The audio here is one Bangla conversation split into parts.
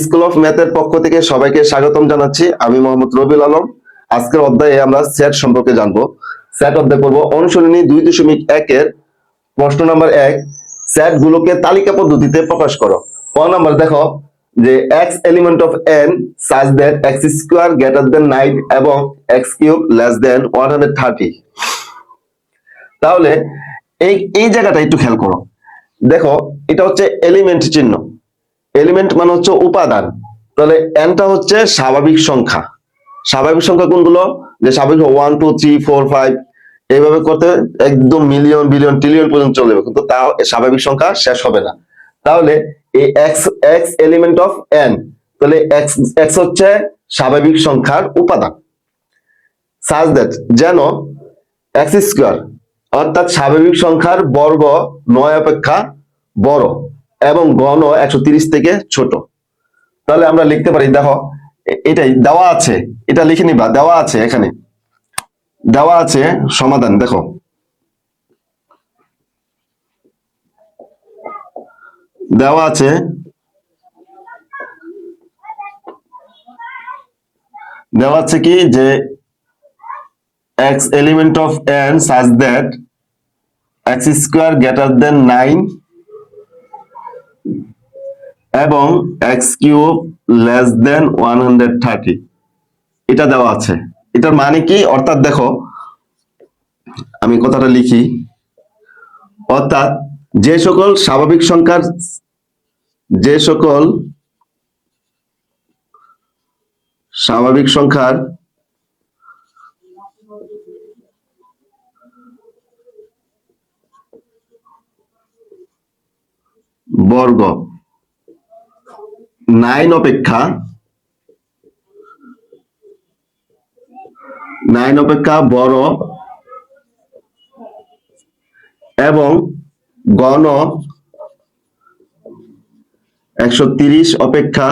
স্কুল অফ ম্যাথের পক্ষ থেকে সবাইকে স্বাগতম জানাচ্ছি। আমি মোহাম্মদ রবিউল আলম। আজকের অধ্যায়ে আমরা সেট সম্পর্কে জানবো। সেট অধ্যায় করব অনুশীলনী 2.1 প্রশ্ন নাম্বার 1, সেট গুলোকে তালিকা পদ্ধতিতে প্রকাশ করো। ক নাম্বার দেখো যে x element of n such that x square greater than 9 এবং x কিউব লেস দেন 130। তাহলে এই জায়গাটা একটু খেয়াল করো। দেখো এটা হচ্ছে এলিমেন্ট চিহ্ন। এলিমেন্ট মানে হচ্ছে উপাদান। তাহলে এনটা হচ্ছে স্বাভাবিক সংখ্যা। স্বাভাবিক সংখ্যা কোনগুলো? যে স্বাভাবিক 1 2 3 4 5 এইভাবে করতে একদম মিলিয়ন বিলিয়ন ট্রিলিয়ন পর্যন্ত চলে যাবে, কিন্তু তাও স্বাভাবিক সংখ্যা শেষ হবে না। তাহলে এই x এলিমেন্ট অফ n, তাহলে x হচ্ছে স্বাভাবিক সংখ্যার উপাদান। সাজ দ্যাট যেন x স্কয়ার অর্থাৎ স্বাভাবিক সংখ্যার বর্গ 9 অপেক্ষা বড় এবং ঘন 130 থেকে ছোট। তাহলে আমরা লিখতে পারি, দেখো এটাই দেওয়া আছে, এটা লিখে নিবা। দেওয়া আছে, এখানে দেওয়া আছে সমাধান। দেখো দেওয়া আছে কি যে x element of n such that x square greater than 9 এবং x কিউব লেস দেন 130, এটা দেওয়া আছে। এটার মানে কি? অর্থাৎ দেখো আমি কথাটা লিখি, অর্থাৎ যে সকল স্বাভাবিক সংখ্যার বর্গ 9 অপেক্ষা বড় এবং ঘন 130 অপেক্ষা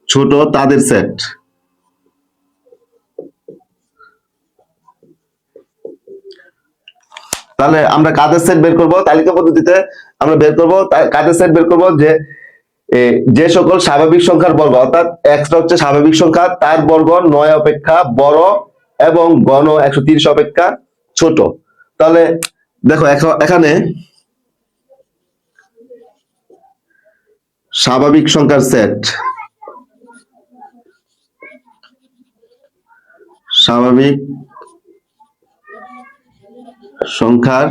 ছোট, তাদের সেট। তাহলে আমরা কাদের সেট বের করব? তালিকা পদ্ধতিতে আমরা বের করব কাদের সেট বের করব, যে সকল স্বাভাবিক সংখ্যার বর্গ, অর্থাৎ x হচ্ছে স্বাভাবিক সংখ্যা, তার বর্গ 9 অপেক্ষা বড় এবং ঘন 130 অপেক্ষা ছোট। তাহলে দেখো এখানে স্বাভাবিক সংখ্যার সেট, স্বাভাবিক সংখ্যার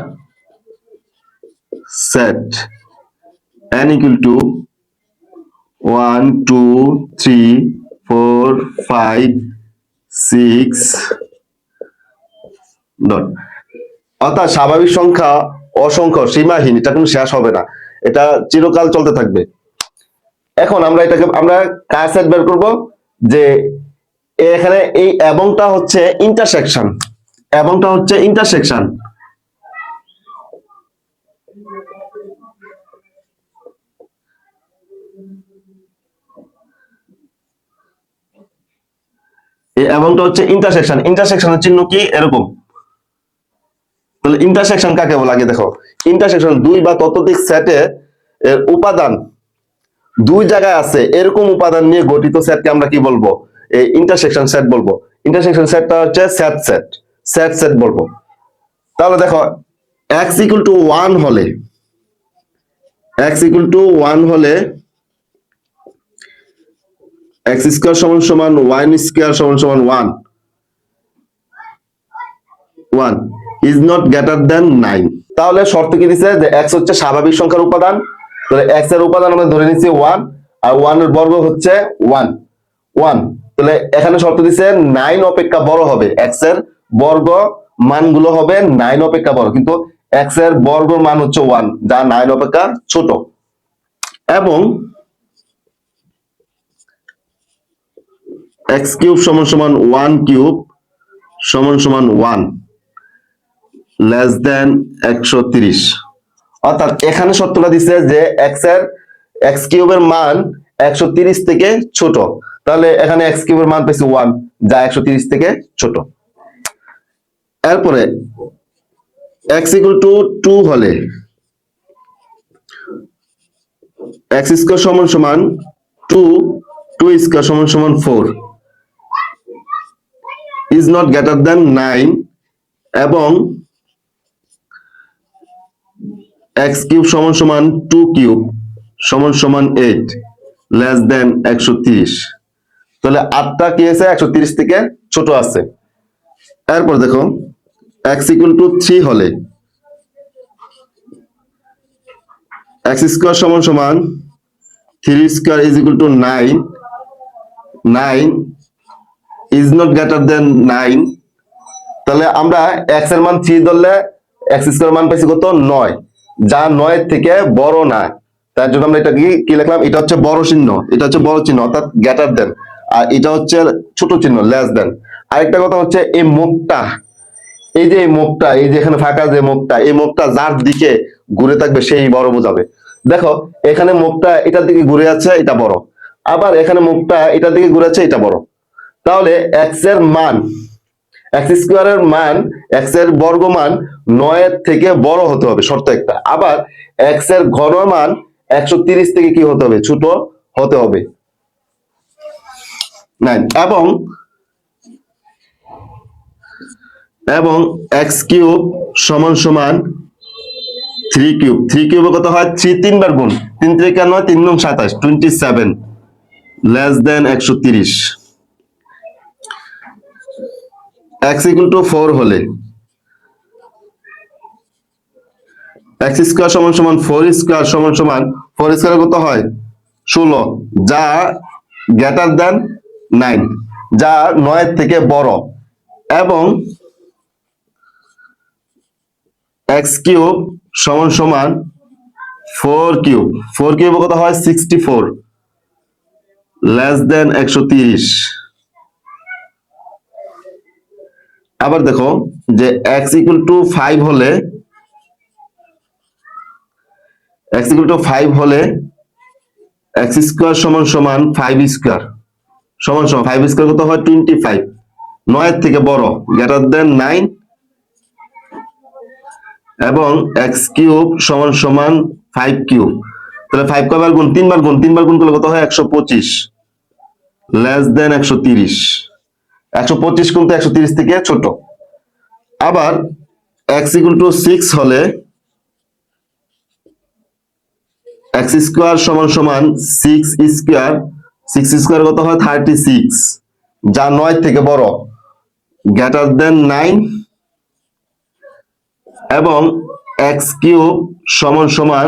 set n equal to 1 2 3 4 5 6 dot. অর্থাৎ স্বাভাবিক সংখ্যা অসংখ্য, সীমাহীন, এটা কোনো শেষ হবে না, এটা চিরকাল চলতে থাকবে। এখন আমরা কার সেট বের করব? যে এখানে এই এবংটা হচ্ছে ইন্টারসেকশন, এবংটা হচ্ছে ইন্টারসেকশনের চিহ্ন কি? এরকম। তাহলে ইন্টারসেকশন কাকে বলে? আগে দেখো, ইন্টারসেকশন দুই বা ততোধিক সেটে এর উপাদান দুই জায়গায় আছে, এরকম উপাদান নিয়ে গঠিত সেটকে আমরা কি বলবো? এই ইন্টারসেকশন সেট বলবো। ইন্টারসেকশন সেটটা হচ্ছে সেট বলবো। তাহলে দেখো x equal to 1 হলে x স্কয়ার সমান সমান y স্কয়ার সমান সমান 1 is not greater than 9। তাহলে শর্ত কি দিছে? যে x হচ্ছে স্বাভাবিক সংখ্যার উপাদান। তাহলে x এর উপাদান আমরা ধরে নিচ্ছি 1, আর 1 এর বর্গ হচ্ছে 1। তাহলে এখানে শর্ত দিছে 9 অপেক্ষা বড় হবে, x এর বর্গ মানগুলো হবে 9 অপেক্ষা বড়, কিন্তু x এর বর্গ মান হচ্ছে 1, যা 9 অপেক্ষা ছোট। এবং x কিউব সমান সমান 1 কিউব সমান সমান 1 লেস দেন 130। অর্থাৎ এখানে শর্তটা দিছে যে x কিউবের মান 130 থেকে ছোট। তাহলে এখানে x কিউবের মান পেয়েছি 1, যা 130 থেকে ছোট। এরপরে x ইকুয়াল টু 2 হলে x স্কয়ার সমান সমান 2 2 স্কয়ার সমান সমান 4 ইজ নট গ্রেটার দ্যান 9 এবং x কিউব সমান সমান 2 কিউব সমান সমান 8 লেস দেন 130। তাহলে 8টা কি আছে 130 থেকে ছোট আছে। এরপর দেখো x ইকুয়াল টু 3 হলে x স্কয়ার সমান সমান 3 square is equal to 9 9 is not greater than 9। তাহলে আমরা x এর মান 3 ধরলে x স্কয়ার মান পাইছি কত 9, যা 9 এর থেকে বড় না। তার জন্য আমরা এটা কি লিখলাম, এটা হচ্ছে বড় চিহ্ন, এটা হচ্ছে বড় চিহ্ন অর্থাৎ গ্রেটার দেন, আর এটা হচ্ছে ছোট চিহ্ন লেস দেন। আরেকটা কথা হচ্ছে এই মুখটা, এই যে এই মুখটা, এই যে এখানে ফাঁকা যে মুখটা, এই মুখটা যার দিকে ঘুরে থাকবে সেই বড় বোঝাবে। দেখো এখানে মুখটা এটার দিকে ঘুরে আছে, এটা বড়, আবার এখানে মুখটা এটার দিকে ঘুরে আছে, এটা বড়। তাহলে x এর মান, x স্কয়ারের মান, x এর বর্গমান 9 এর থেকে বড় হতে হবে শর্ত একটা। আবার x এর ঘনমান 130 থেকে কি হতে হবে, ছোট হতে হবে 9। এবং x কিউব সমান সমান 3 কিউব, 3 কিউবে কত হয় 3 তিনবার গুণ, 3 3 9 3 9 27 27 less than 130। x equal to 4 হলে x স্কয়ার সমান সমান 4 স্কয়ার সমান সমান 4 স্কয়ার কত হয় 16, যা গ্রেটার দেন 9, যা 9 এর থেকে বড়। এবং x কিউব সমান সমান 4 কিউব, 4 কিউব কত হয় 64 লেস দেন 130। আবার দেখো যে x ইকুয়াল টু 5 হলে, x ইকুয়াল টু 5 হলে x স্কয়ার সমান সমান 5 স্কয়ার সমান সমান 5 স্কয়ার কত হয় 25, 9 এর থেকে বড় গ্রেটার দেন 9। এবং x কিউব সমান সমান 5 কিউব, তাহলে 5 কয়বার গুণ, তিনবার গুণ, তিনবার গুণ করলে কত হয় 125 লেস দেন 130। 125 কিন্তু 130 থেকে ছোট। আবার x ইকুয়াল টু 6 হলে x স্কয়ার সমান সমান 6 স্কয়ার, 6 স্কয়ার কত হয় 36, যা 9 থেকে বড় গ্রেটার দেন 9। এবং x কিউব সমান সমান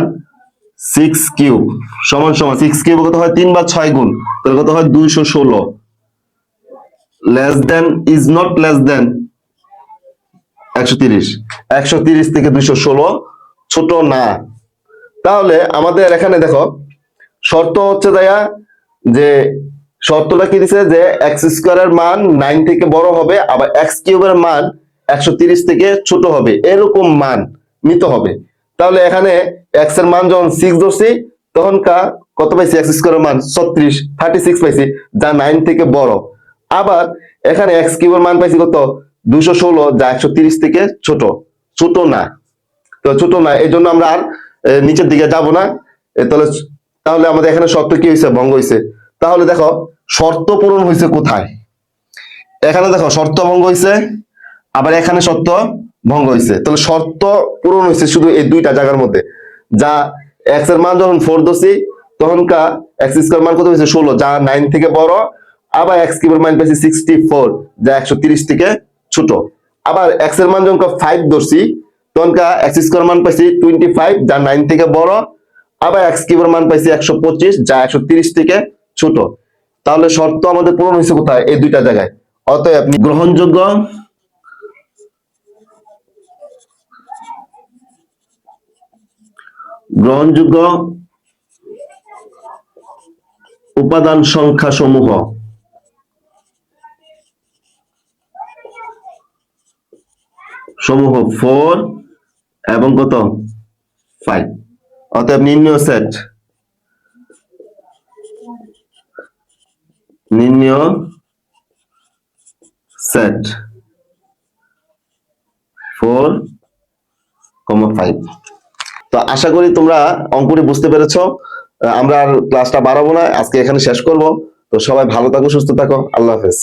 6 কিউব সমান সমান 6 কিউব কত হয় 3 বার 6 গুণ, তাহলে কত হয় 216 less than is not less than 130। 130 থেকে 216 ছোট না। তাহলে আমাদের এখানে দেখো শর্ত হচ্ছে দয়া যে শর্তটা কি দিছে যে x স্কয়ারের মান 9 থেকে বড় হবে, আবার x কিউবের মান 130 থেকে ছোট হবে, এরকম মান নিতে হবে। তাহলে এখানে x এর মান যখন 6 ধরছি তখন কত পাইছি, x স্কয়ারের মান 36 পাইছি, যা 9 থেকে বড়। আবার এখানে x কিউবের মান পাইছি কত 216, যা 130 থেকে ছোট, ছোট না। তো ছোট না, এই জন্য আমরা আর নিচের দিকে যাব না। তাহলে তাহলে আমাদের এখানে শর্ত কি হয়েছে, ভঙ্গ হয়েছে। তাহলে দেখো শর্ত পূরণ হয়েছে কোথায়, এখানে দেখো শর্ত ভঙ্গ হয়েছে, আবার এখানে শর্ত ভঙ্গ হয়েছে। তাহলে শর্ত পূরণ হয়েছে শুধু এই দুইটা জায়গার মধ্যে, যা x এর মান যখন 4 ধরছি তখন x স্কয়ার মান কত হয়েছে 16, যা 9 থেকে বড়। আবার x কিউবের মান পাইছি 64, যা 130 থেকে ছোট। আবার x এর মান যখন 5 ধরছি তখন x স্কয়ার মান পাইছি 25, যা 9 থেকে বড়। আবার x কিউবের মান পাইছি 125, যা 130 থেকে ছোট। তাহলে শর্ত আমাদের পূরণ হয়েছে কোথায়, এই দুইটা জায়গায়। অতএব আপনি গ্রহণযোগ্য গ্রহণযোগ্য উপাদান সংখ্যা সমূহ সমূহ 4 এবং কত 5। অতএব নির্ণয় সেট, নির্ণয় সেট 4 5। তো আশা করি তোমরা অঙ্কটি বুঝতে পেরেছো। আমরা আর ক্লাসটা বাড়াবো না, আজকে এখানে শেষ করব। তো সবাই ভালো থাকো, সুস্থ থাকো, আল্লাহ হাফেজ।